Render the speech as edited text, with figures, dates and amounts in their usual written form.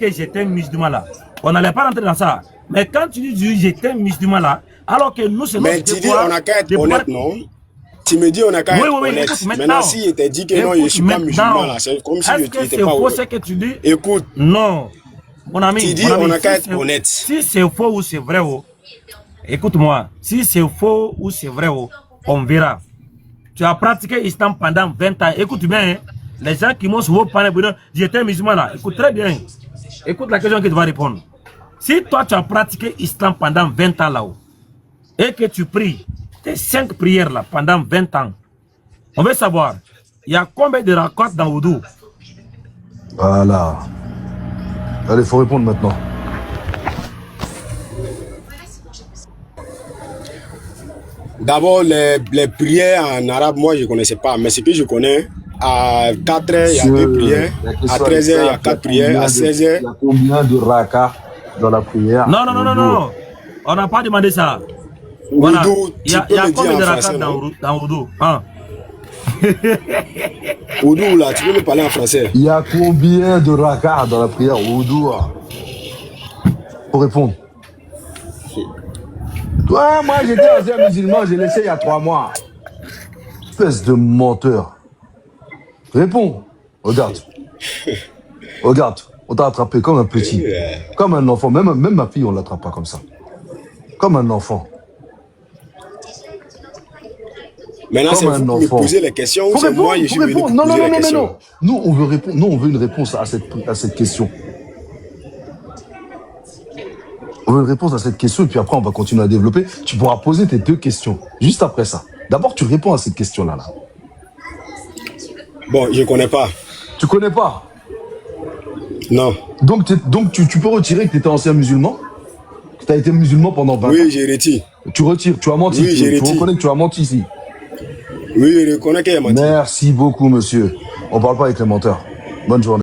que j'étais musulman là. On n'allait pas rentrer dans ça. Mais quand tu dis j'étais musulman là, alors que nous, c'est notre mais tu dis on n'a qu'à être honnête, non? Tu me dis on n'a qu'à être honnête. Écoute, maintenant, si il t'a dit que non, je ne suis pas musulman là, c'est comme si tu n'étais pas honnête. C'est que tu dis? Écoute. Non. Mon ami, tu dis on n'a qu'à être honnête. Si c'est faux ou c'est vrai, écoute-moi. Si c'est faux ou c'est vrai, on verra. Tu as pratiqué l'islam pendant 20 ans. Écoute bien, hein, les gens qui m'ont sur vos panneaux, j'étais musulman là. Écoute très bien. Écoute la question que tu vas répondre. Si toi tu as pratiqué l'islam pendant 20 ans là-haut, et que tu pries tes 5 prières là pendant 20 ans, on veut savoir, il y a combien de rakats dans Wudu? Voilà. Allez, il faut répondre maintenant. D'abord, les prières en arabe, moi, je ne connaissais pas. Mais ce que je connais, à 4 heures, il y a 2 prières. À 13 heures, il y a 4 prières. À 16 heures... Il y a combien de rakas dans la prière? Non. On n'a pas demandé ça. Voilà. Il y a combien de rakas dans Wudu? Hein? Wudu, là, tu peux me parler en français? Il y a combien de rakas dans la prière Wudu? Faut répondre. Ouais, moi j'étais ancien musulman, j'ai laissé il y a 3 mois. Espèce de menteur. Réponds. Regarde. Regarde, on t'a attrapé comme un petit. Comme un enfant. Même ma fille, on ne l'attrape pas comme ça. Comme un enfant. Maintenant, c'est vous qui me posez les questions. C'est moi, je suis venu poser les questions. Non. Nous, on veut répondre. Nous, on veut une réponse à cette question. On veut une réponse à cette question et puis après, on va continuer à développer. Tu pourras poser tes 2 questions juste après ça. D'abord, tu réponds à cette question-là. Là. Bon, je ne connais pas. Tu connais pas? Non. Donc tu peux retirer que tu étais ancien musulman? Que tu as été musulman pendant 20 ans? Oui, je retire. Tu retires, tu as menti. Oui, tu reconnais que tu as menti ici. Oui, je reconnais qu'il a menti. Merci beaucoup, monsieur. On ne parle pas avec les menteurs. Bonne journée.